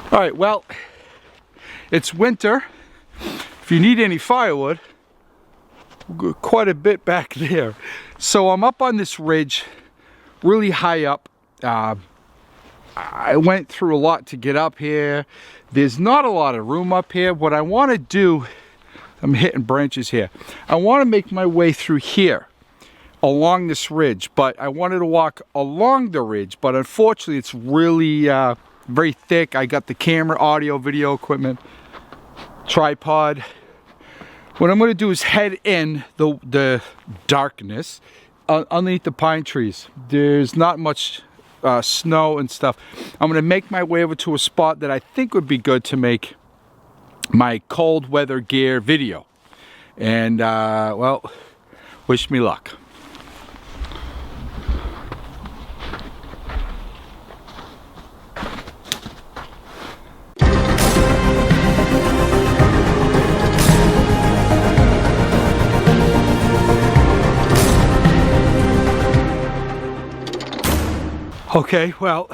All right, well, it's winter. If you need any firewood, quite a bit back there. So I'm up on this ridge, really high up. I went through a lot to get up here. There's not a lot of room up here. What I want to do, I'm hitting branches here. I want to make my way through here along this ridge, but I wanted to walk along the ridge, but unfortunately it's really very thick. I got the camera, audio, video equipment, tripod. What I'm going to do is head in the darkness underneath the pine trees. There's not much snow and stuff. I'm going to make my way over to a spot that I think would be good to make my cold weather gear video. And well, wish me luck. Okay, well,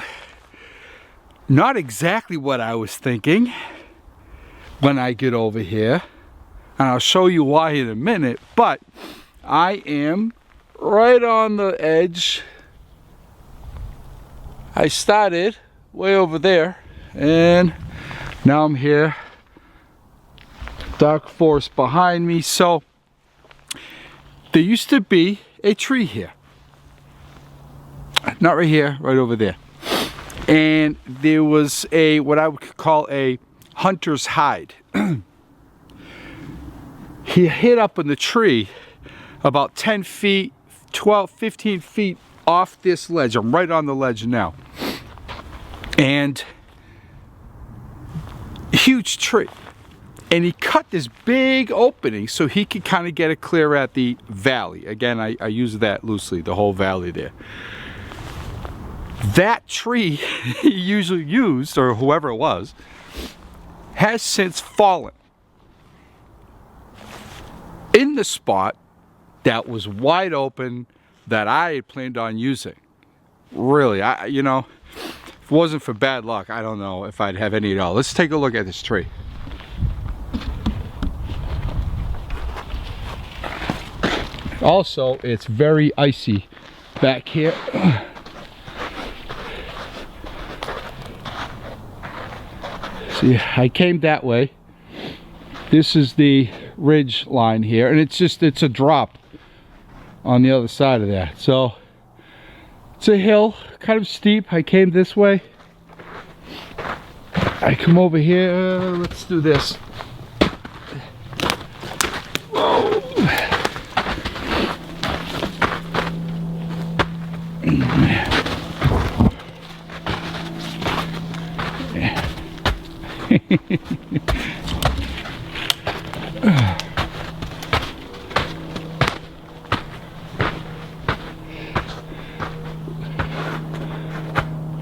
not exactly what I was thinking when I get over here, and I'll show you why in a minute, but I am right on the edge. I started way over there, and now I'm here. Dark forest behind me. So there used to be a tree here. Not right here, right over there. And there was a, what I would call a hunter's hide. He hid up in the tree about 10 feet, 12, 15 feet off this ledge. I'm right on the ledge now. And huge tree. And he cut this big opening so he could kind of get it clear at the valley. Again, I use that loosely, the whole valley there. That tree he usually used, or whoever it was, has since fallen in the spot that was wide open that I had planned on using. Really, you know, if it wasn't for bad luck, I don't know if I'd have any at all. Let's take a look at this tree. Also, it's very icy back here. See, I came that way. This is the ridge line here, and it's a drop on the other side of that. So it's a hill, kind of steep. I came this way. I come over here. Let's do this. Whoa.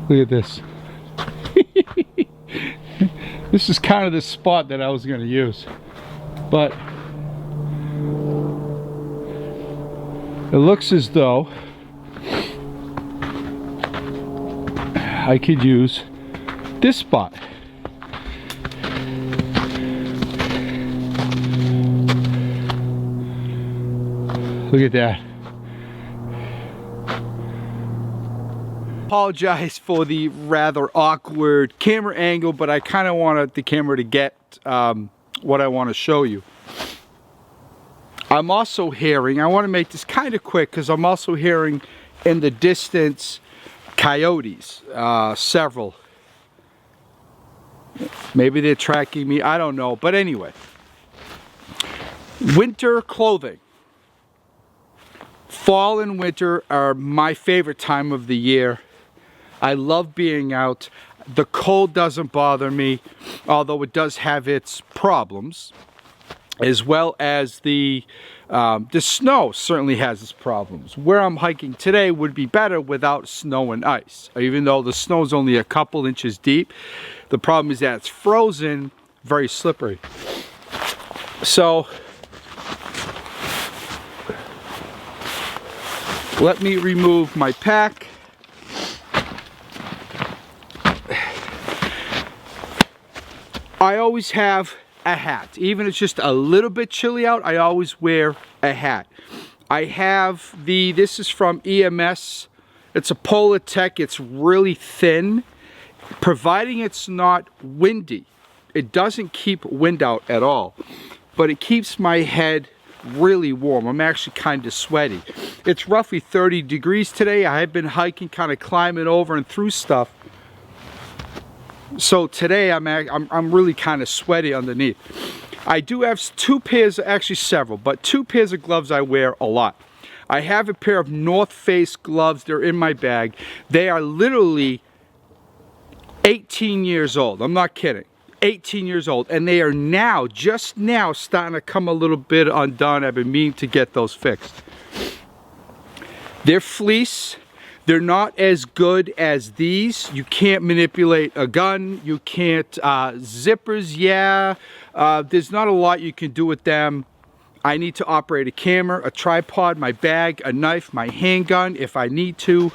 Look at this. This is kind of the spot that I was going to use, but it looks as though I could use this spot. Look at that. Apologize for the rather awkward camera angle, but I kind of wanted the camera to get what I want to show you. I'm also hearing, I want to make this kind of quick because I'm also hearing in the distance coyotes, several. Maybe they're tracking me, I don't know, but anyway. Winter clothing. Fall and winter are my favorite time of the year. I love being out. The cold doesn't bother me, although it does have its problems, as well as the snow certainly has its problems. Where I'm hiking today would be better without snow and ice. Even though the snow is only a couple inches deep, the problem is that it's frozen, very slippery. So let me remove my pack. I always have a hat. Even if it's just a little bit chilly out, I always wear a hat. I have this is from EMS. It's a Polar Tech. It's really thin, providing it's not windy. It doesn't keep wind out at all, but it keeps my head really warm. I'm actually kind of sweaty. It's roughly 30 degrees today. I have been hiking, kind of climbing over and through stuff. So today I'm really kind of sweaty underneath. I do have two pairs, actually several, but two pairs of gloves I wear a lot. I have a pair of North Face gloves. They're in my bag. They are literally 18 years old. I'm not kidding. 18 years old. And they are now, just now, starting to come a little bit undone. I've been meaning to get those fixed. They're fleece. They're not as good as these. You can't manipulate a gun. You can't, zippers, yeah. There's not a lot you can do with them. I need to operate a camera, a tripod, my bag, a knife, my handgun if I need to.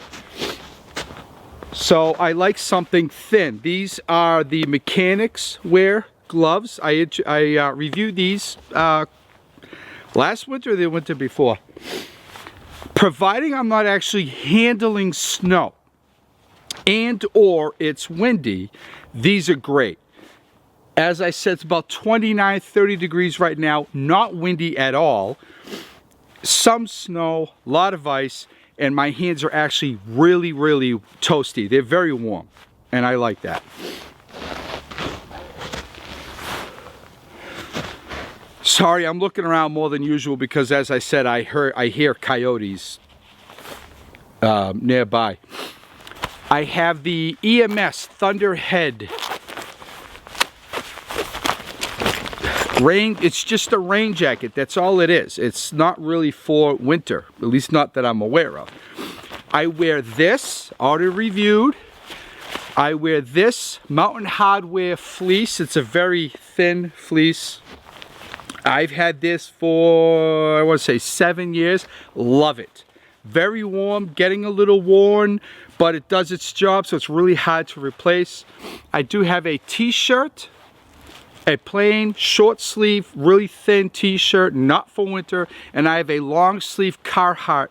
So I like something thin. These are the Mechanics Wear gloves. I reviewed these last winter or the winter before. Providing I'm not actually handling snow and or it's windy, these are great. As I said, it's about 29, 30 degrees right now, not windy at all. Some snow, a lot of ice, and my hands are actually really, really toasty. They're very warm, and I like that. Sorry, I'm looking around more than usual because, as I said, I hear coyotes nearby. I have the EMS Thunderhead rain. It's just a rain jacket. That's all it is. It's not really for winter, at least not that I'm aware of. I wear this, already reviewed. I wear this Mountain Hardwear fleece. It's a very thin fleece. I've had this for, I want to say 7 years. Love it. Very warm, getting a little worn, but it does its job, so it's really hard to replace. I do have a t-shirt, a plain short sleeve, really thin t-shirt, not for winter, and I have a long sleeve Carhartt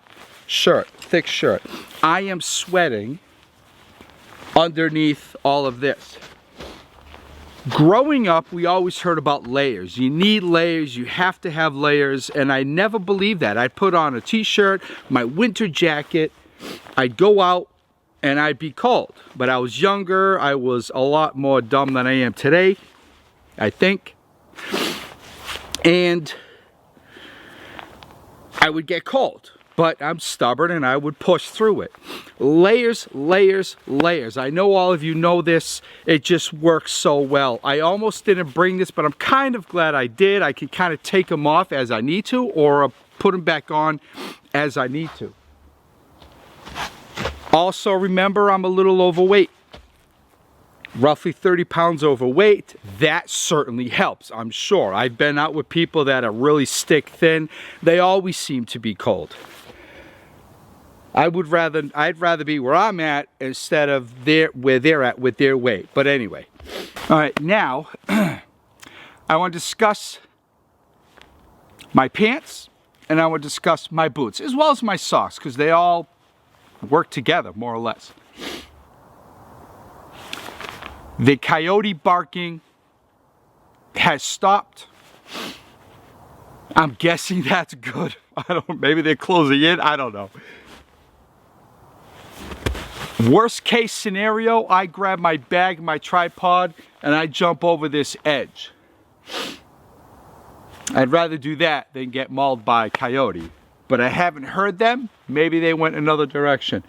shirt, thick shirt. I am sweating underneath all of this. Growing up, we always heard about layers. You need layers, you have to have layers, and I never believed that. I'd put on a t-shirt, my winter jacket, I'd go out, and I'd be cold. But I was younger, I was a lot more dumb than I am today, I think. And I would get cold. But I'm stubborn and I would push through it. Layers, layers, layers. I know all of you know this. It just works so well. I almost didn't bring this, but I'm kind of glad I did. I can kind of take them off as I need to or put them back on as I need to. Also remember, I'm a little overweight. Roughly 30 pounds overweight. That certainly helps, I'm sure. I've been out with people that are really stick thin. They always seem to be cold. I'd rather be where I'm at instead of where they're at with their weight. But anyway. All right, now I want to discuss my pants and I want to discuss my boots as well as my socks because they all work together more or less. The coyote barking has stopped. I'm guessing that's good. Maybe they're closing in, I don't know. Worst case scenario, I grab my bag, my tripod, and I jump over this edge. I'd rather do that than get mauled by a coyote. But I haven't heard them. Maybe they went another direction.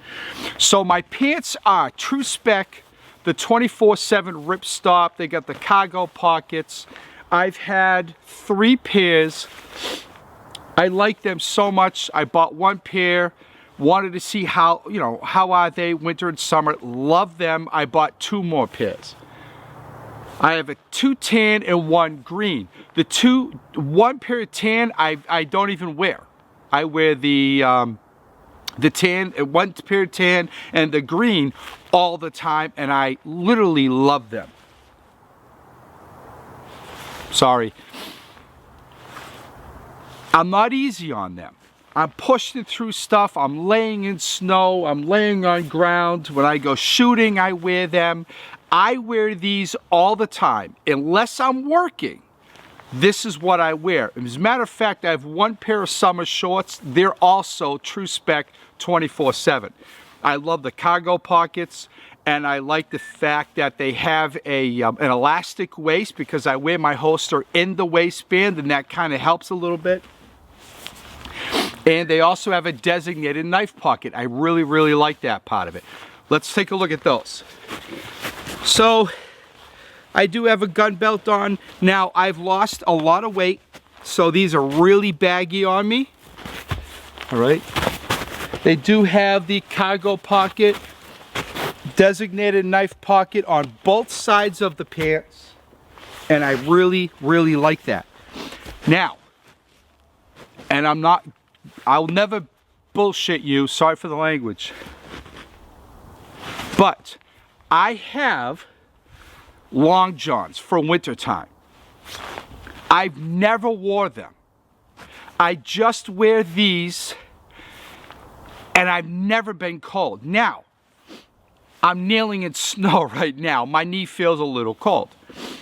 So my pants are true spec, the 24/7 ripstop. They got the cargo pockets. I've had 3 pairs. I like them so much. I bought 1 pair. Wanted to see how, how are they winter and summer. Love them. I bought 2 more pairs. I have a 2 tan and 1 green. The 1 pair of tan I don't even wear. I wear the tan, 1 pair of tan and the green all the time, and I literally love them. Sorry. I'm not easy on them. I'm pushing through stuff. I'm laying in snow. I'm laying on ground. When I go shooting, I wear them. I wear these all the time. Unless I'm working, this is what I wear. As a matter of fact, I have one pair of summer shorts. They're also true spec 24/7. I love the cargo pockets, and I like the fact that they have an elastic waist, because I wear my holster in the waistband, and that kind of helps a little bit. And they also have a designated knife pocket. I really, really like that part of it. Let's take a look at those. So, I do have a gun belt on. Now, I've lost a lot of weight, so these are really baggy on me. All right. They do have the cargo pocket, designated knife pocket on both sides of the pants, and I really, really like that. Now, and I'll never bullshit you, sorry for the language, but I have long johns for wintertime. I've never wore them. I just wear these, and I've never been cold. Now, I'm kneeling in snow right now. My knee feels a little cold.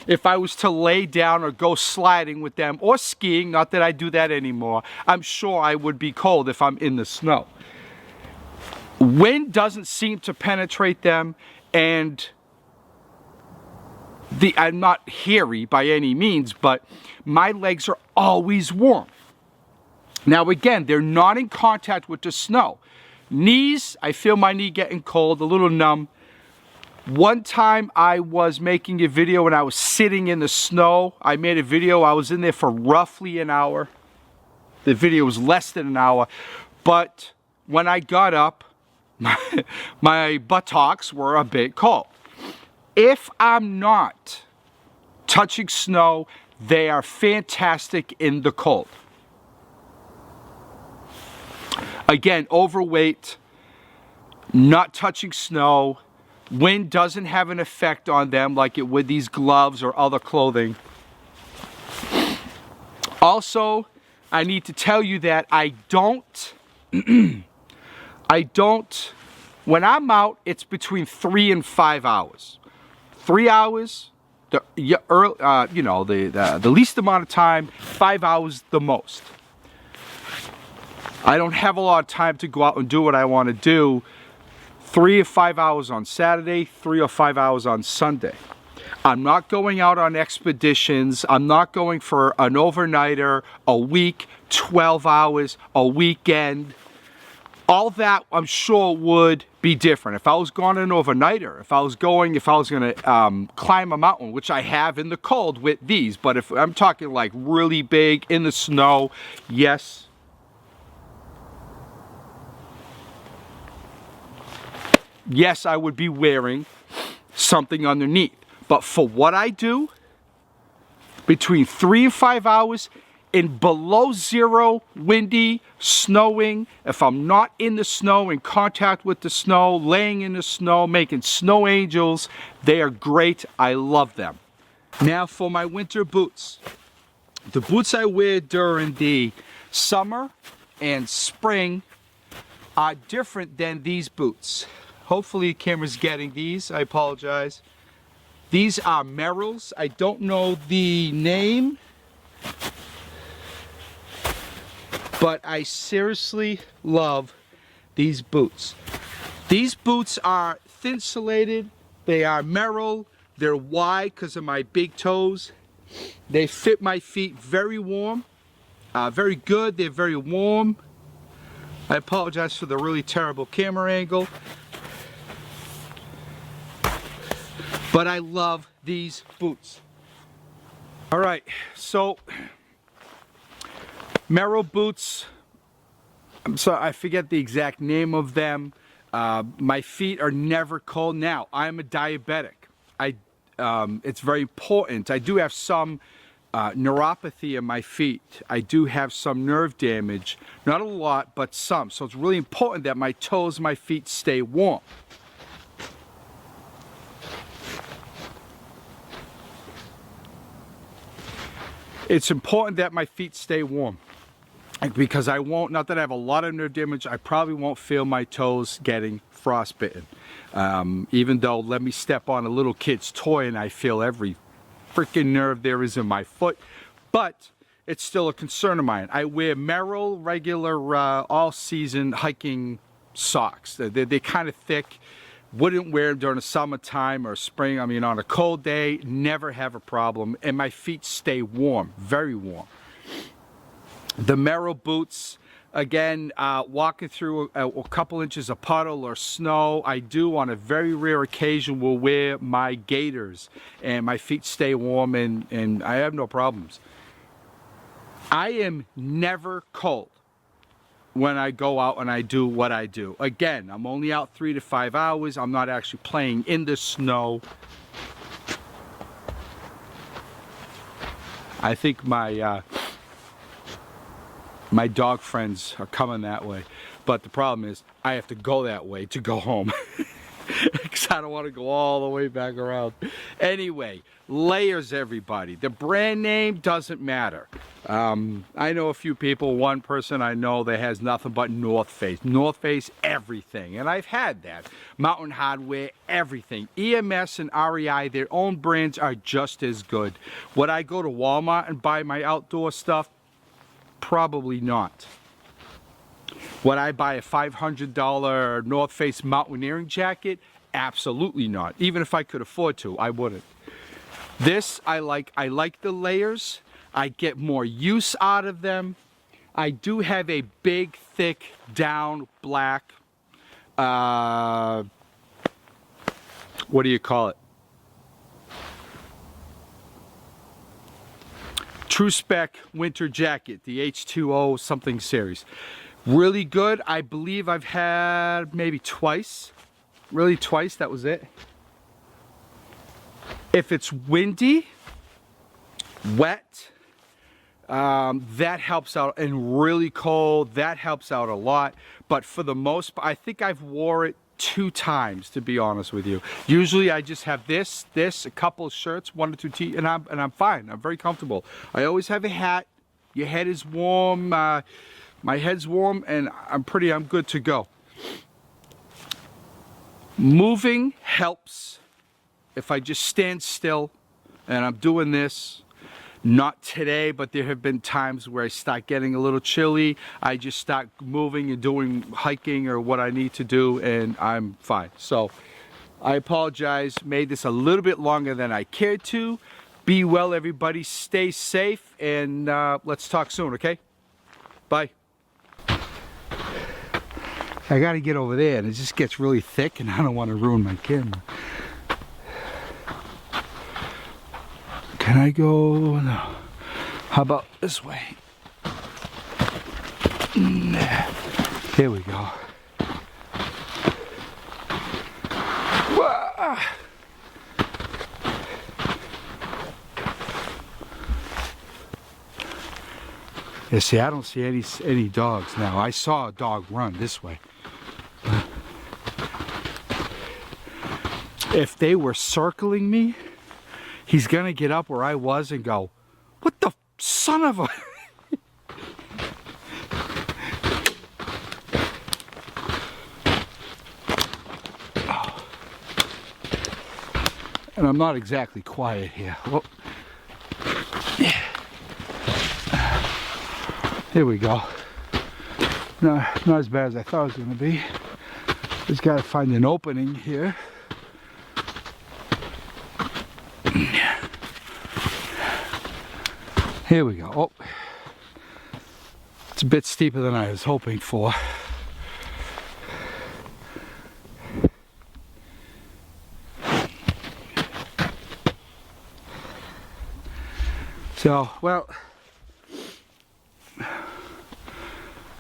If I was to lay down or go sliding with them, or skiing, not that I do that anymore, I'm sure I would be cold if I'm in the snow. Wind doesn't seem to penetrate them, and I'm not hairy by any means, but my legs are always warm. Now again, they're not in contact with the snow. Knees, I feel my knee getting cold, a little numb. One time I was making a video when I was sitting in the snow. I made a video, I was in there for roughly an hour. The video was less than an hour, but when I got up, my buttocks were a bit cold. If I'm not touching snow, they are fantastic in the cold. Again, overweight, not touching snow, wind doesn't have an effect on them like it would these gloves or other clothing. Also, I need to tell you that I don't, when I'm out, it's between 3 and 5 hours. 3 hours, the least amount of time, 5 hours the most. I don't have a lot of time to go out and do what I want to do. 3 or 5 hours on Saturday, 3 or 5 hours on Sunday. I'm not going out on expeditions. I'm not going for an overnighter, a week, 12 hours, a weekend. All that I'm sure would be different. If I was going an overnighter, if I was going to climb a mountain, which I have in the cold with these, but if I'm talking like really big in the snow, yes. Yes, I would be wearing something underneath. But for what I do, between 3 and 5 hours, in below zero, windy, snowing, if I'm not in the snow, in contact with the snow, laying in the snow, making snow angels, they are great. I love them. Now for my winter boots. The boots I wear during the summer and spring are different than these boots. Hopefully the camera's getting these. I apologize. These are Maro's. I don't know the name, but I seriously love these boots. These boots are thin-solated. They are Maro. They're wide because of my big toes. They fit my feet very warm. Very good. They're very warm. I apologize for the really terrible camera angle. But I love these boots. All right, so Maro Boots, I'm sorry, I forget the exact name of them. My feet are never cold. Now, I'm a diabetic. It's very important. I do have some neuropathy in my feet. I do have some nerve damage. Not a lot, but some. So it's really important that my toes, my feet stay warm. It's important that my feet stay warm, because I won't, not that I have a lot of nerve damage, I probably won't feel my toes getting frostbitten. Even though, let me step on a little kid's toy and I feel every freaking nerve there is in my foot. But it's still a concern of mine. I wear Maro regular all-season hiking socks. They're kind of thick. Wouldn't wear them during the summertime or spring. I mean, on a cold day, never have a problem. And my feet stay warm, very warm. The Maro Boots, again, walking through a couple inches of puddle or snow, I do on a very rare occasion will wear my gaiters, and my feet stay warm, and I have no problems. I am never cold when I go out and I do what I do. Again, I'm only out 3 to 5 hours. I'm not actually playing in the snow. I think my dog friends are coming that way, but the problem is I have to go that way to go home because I don't want to go all the way back around. Anyway, layers, everybody. The brand name doesn't matter. I know a few people, one person I know that has nothing but North Face everything, and I've had that. Mountain Hardwear, everything. EMS and REI, their own brands are just as good. Would I go to Walmart and buy my outdoor stuff? Probably not. Would I buy a $500 North Face mountaineering jacket? Absolutely not. Even if I could afford to, I wouldn't. This I like. I like the layers. I get more use out of them. I do have a big, thick, down black, what do you call it? True Spec winter jacket, the H2O something series. Really good. I believe I've had maybe twice. Really twice, that was it. If it's windy, wet, that helps out, and really cold, that helps out a lot. But for the most part, I think I've wore it 2 times, to be honest with you. Usually I just have this, a couple of shirts, 1 or 2 tee, and I'm fine. I'm very comfortable. I always have a hat. Your head is warm. My head's warm, and I'm good to go. Moving helps. If I just stand still, and I'm doing this, not today, but there have been times where I start getting a little chilly. I just start moving and doing hiking or what I need to do, and I'm fine. So I apologize, made this a little bit longer than I cared to. Be well, everybody. Stay safe, and let's talk soon, okay? Bye. I gotta get over there, and it just gets really thick, and I don't want to ruin my camera. Can I go? No. How about this way? Here we go. Yeah, see, I don't see any dogs now. I saw a dog run this way. If they were circling me, he's gonna get up where I was and go, "What the son of a..." Oh. And I'm not exactly quiet here. Well, yeah. Here we go. No, not as bad as I thought it was gonna be. Just gotta find an opening here. Here we go. Oh, it's a bit steeper than I was hoping for. So, well, I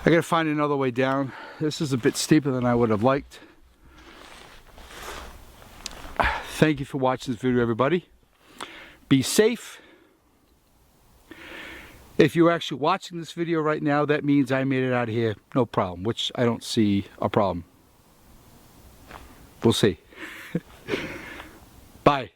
gotta find another way down. This is a bit steeper than I would have liked. Thank you for watching this video, everybody. Be safe. If you're actually watching this video right now, that means I made it out of here, no problem, which I don't see a problem. We'll see. Bye.